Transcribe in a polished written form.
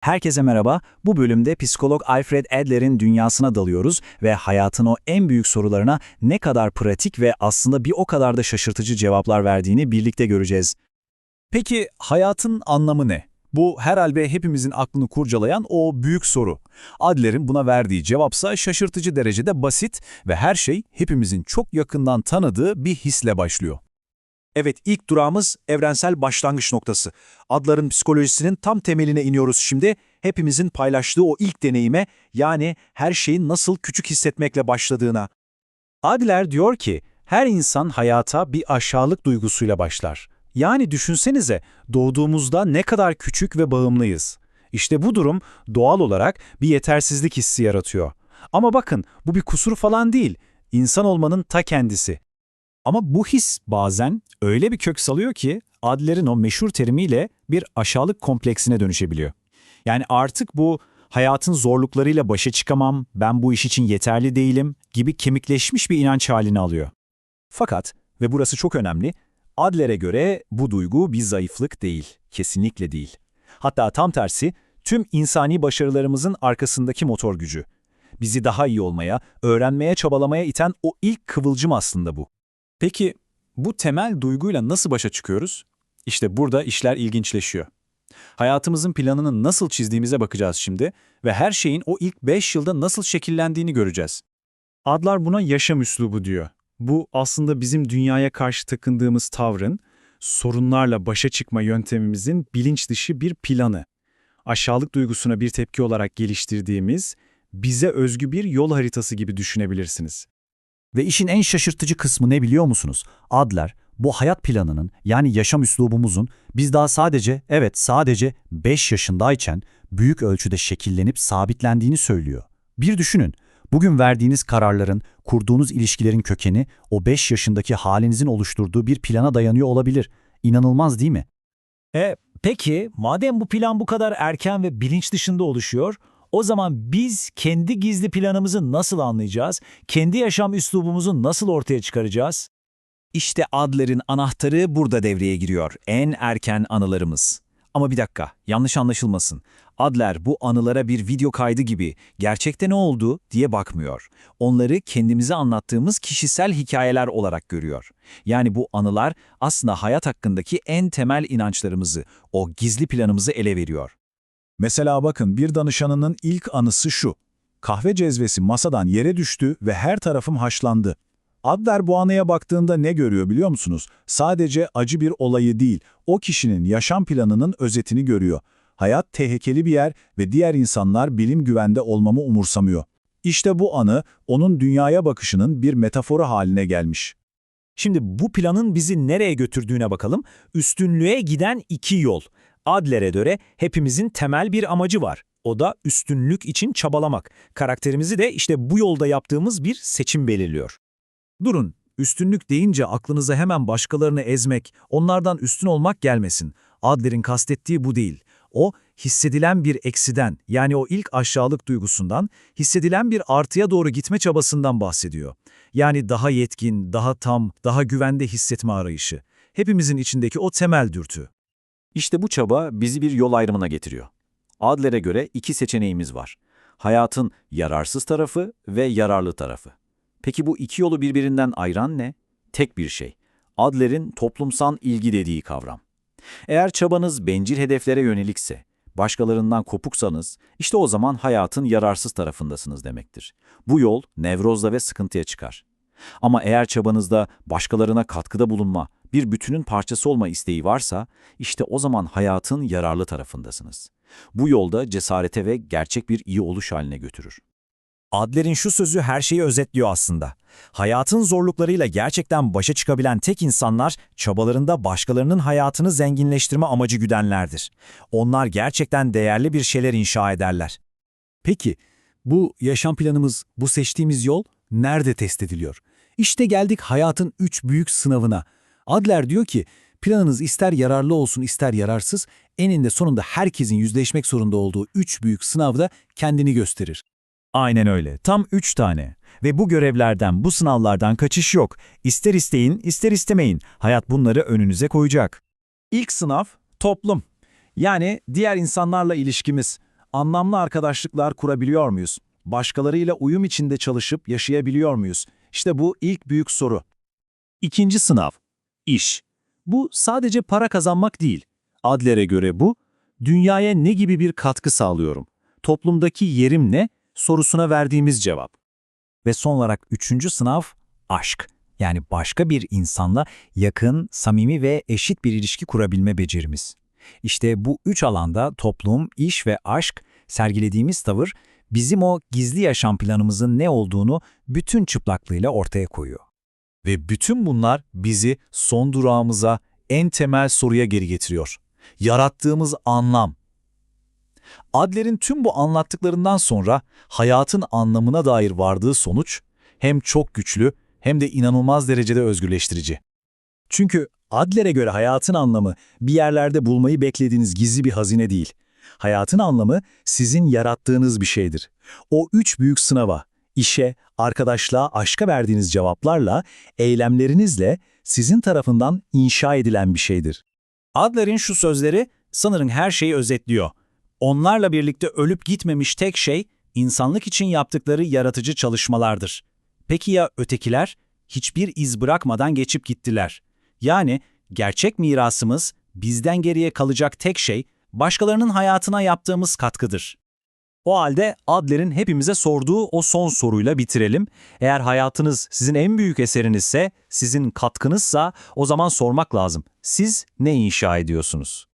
Herkese merhaba. Bu bölümde psikolog Alfred Adler'in dünyasına dalıyoruz ve hayatın o en büyük sorularına ne kadar pratik ve aslında bir o kadar da şaşırtıcı cevaplar verdiğini birlikte göreceğiz. Peki hayatın anlamı ne? Bu herhalde hepimizin aklını kurcalayan o büyük soru. Adler'in buna verdiği cevapsa şaşırtıcı derecede basit ve her şey hepimizin çok yakından tanıdığı bir hisle başlıyor. Evet, ilk durağımız evrensel başlangıç noktası. Adların psikolojisinin tam temeline iniyoruz şimdi. Hepimizin paylaştığı o ilk deneyime, yani her şeyin nasıl küçük hissetmekle başladığına. Adler diyor ki, her insan hayata bir aşağılık duygusuyla başlar. Yani düşünsenize, doğduğumuzda ne kadar küçük ve bağımlıyız. İşte bu durum doğal olarak bir yetersizlik hissi yaratıyor. Ama bakın, bu bir kusur falan değil, insan olmanın ta kendisi. Ama bu his bazen öyle bir kök salıyor ki Adler'in o meşhur terimiyle bir aşağılık kompleksine dönüşebiliyor. Yani artık bu hayatın zorluklarıyla başa çıkamam, ben bu iş için yeterli değilim gibi kemikleşmiş bir inanç halini alıyor. Fakat, ve burası çok önemli, Adler'e göre bu duygu bir zayıflık değil, kesinlikle değil. Hatta tam tersi, tüm insani başarılarımızın arkasındaki motor gücü. Bizi daha iyi olmaya, öğrenmeye, çabalamaya iten o ilk kıvılcım aslında bu. Peki bu temel duyguyla nasıl başa çıkıyoruz? İşte burada işler ilginçleşiyor. Hayatımızın planını nasıl çizdiğimize bakacağız şimdi ve her şeyin o ilk 5 yılda nasıl şekillendiğini göreceğiz. Adlar buna yaşam üslubu diyor. Bu aslında bizim dünyaya karşı takındığımız tavrın, sorunlarla başa çıkma yöntemimizin bilinç dışı bir planı. Aşağılık duygusuna bir tepki olarak geliştirdiğimiz, bize özgü bir yol haritası gibi düşünebilirsiniz. Ve işin en şaşırtıcı kısmı ne biliyor musunuz? Adler, bu hayat planının yani yaşam üslubumuzun biz daha sadece 5 yaşındayken büyük ölçüde şekillenip sabitlendiğini söylüyor. Bir düşünün, bugün verdiğiniz kararların, kurduğunuz ilişkilerin kökeni o 5 yaşındaki halinizin oluşturduğu bir plana dayanıyor olabilir. İnanılmaz değil mi? Peki, madem bu plan bu kadar erken ve bilinç dışında oluşuyor, o zaman biz kendi gizli planımızı nasıl anlayacağız? Kendi yaşam üslubumuzu nasıl ortaya çıkaracağız? İşte Adler'in anahtarı burada devreye giriyor. En erken anılarımız. Ama bir dakika, yanlış anlaşılmasın. Adler bu anılara bir video kaydı gibi gerçekte ne oldu diye bakmıyor. Onları kendimize anlattığımız kişisel hikayeler olarak görüyor. Yani bu anılar aslında hayat hakkındaki en temel inançlarımızı, o gizli planımızı ele veriyor. Mesela bakın, bir danışanının ilk anısı şu. Kahve cezvesi masadan yere düştü ve her tarafım haşlandı. Adler bu anıya baktığında ne görüyor biliyor musunuz? Sadece acı bir olayı değil, o kişinin yaşam planının özetini görüyor. Hayat tehlikeli bir yer ve diğer insanlar bilim güvende olmamı umursamıyor. İşte bu anı onun dünyaya bakışının bir metaforu haline gelmiş. Şimdi bu planın bizi nereye götürdüğüne bakalım. Üstünlüğe giden iki yol. Adler'e göre hepimizin temel bir amacı var. O da üstünlük için çabalamak. Karakterimizi de işte bu yolda yaptığımız bir seçim belirliyor. Durun, üstünlük deyince aklınıza hemen başkalarını ezmek, onlardan üstün olmak gelmesin. Adler'in kastettiği bu değil. O, hissedilen bir eksiden, yani o ilk aşağılık duygusundan, hissedilen bir artıya doğru gitme çabasından bahsediyor. Yani daha yetkin, daha tam, daha güvende hissetme arayışı. Hepimizin içindeki o temel dürtü. İşte bu çaba bizi bir yol ayrımına getiriyor. Adler'e göre iki seçeneğimiz var. Hayatın yararsız tarafı ve yararlı tarafı. Peki bu iki yolu birbirinden ayıran ne? Tek bir şey. Adler'in toplumsal ilgi dediği kavram. Eğer çabanız bencil hedeflere yönelikse, başkalarından kopuksanız, işte o zaman hayatın yararsız tarafındasınız demektir. Bu yol nevrozla ve sıkıntıya çıkar. Ama eğer çabanızda başkalarına katkıda bulunma, bir bütünün parçası olma isteği varsa, işte o zaman hayatın yararlı tarafındasınız. Bu yolda cesarete ve gerçek bir iyi oluş haline götürür. Adler'in şu sözü her şeyi özetliyor aslında. Hayatın zorluklarıyla gerçekten başa çıkabilen tek insanlar, çabalarında başkalarının hayatını zenginleştirme amacı güdenlerdir. Onlar gerçekten değerli bir şeyler inşa ederler. Peki, bu yaşam planımız, bu seçtiğimiz yol nerede test ediliyor? İşte geldik hayatın 3 büyük sınavına. Adler diyor ki, planınız ister yararlı olsun ister yararsız, eninde sonunda herkesin yüzleşmek zorunda olduğu 3 büyük sınavda kendini gösterir. Aynen öyle. Tam 3 tane. Ve bu görevlerden, bu sınavlardan kaçış yok. İster isteyin, ister istemeyin. Hayat bunları önünüze koyacak. İlk sınav toplum. Yani diğer insanlarla ilişkimiz. Anlamlı arkadaşlıklar kurabiliyor muyuz? Başkalarıyla uyum içinde çalışıp yaşayabiliyor muyuz? İşte bu ilk büyük soru. İkinci sınav, iş. Bu sadece para kazanmak değil. Adler'e göre bu, dünyaya ne gibi bir katkı sağlıyorum? Toplumdaki yerim ne? Sorusuna verdiğimiz cevap. Ve son olarak üçüncü sınav aşk. Yani başka bir insanla yakın, samimi ve eşit bir ilişki kurabilme becerimiz. İşte bu üç alanda toplum, iş ve aşk sergilediğimiz tavır bizim o gizli yaşam planımızın ne olduğunu bütün çıplaklığıyla ortaya koyuyor. Ve bütün bunlar bizi son durağımıza, en temel soruya geri getiriyor. Yarattığımız anlam. Adler'in tüm bu anlattıklarından sonra hayatın anlamına dair vardığı sonuç hem çok güçlü hem de inanılmaz derecede özgürleştirici. Çünkü Adler'e göre hayatın anlamı bir yerlerde bulmayı beklediğiniz gizli bir hazine değil. Hayatın anlamı sizin yarattığınız bir şeydir. O üç büyük sınava, işe, arkadaşlığa, aşka verdiğiniz cevaplarla, eylemlerinizle sizin tarafından inşa edilen bir şeydir. Adler'in şu sözleri sanırım her şeyi özetliyor. Onlarla birlikte ölüp gitmemiş tek şey, insanlık için yaptıkları yaratıcı çalışmalardır. Peki ya ötekiler? Hiçbir iz bırakmadan geçip gittiler. Yani gerçek mirasımız, bizden geriye kalacak tek şey, başkalarının hayatına yaptığımız katkıdır. O halde Adler'in hepimize sorduğu o son soruyla bitirelim. Eğer hayatınız sizin en büyük eserinizse, sizin katkınızsa o zaman sormak lazım. Siz ne inşa ediyorsunuz?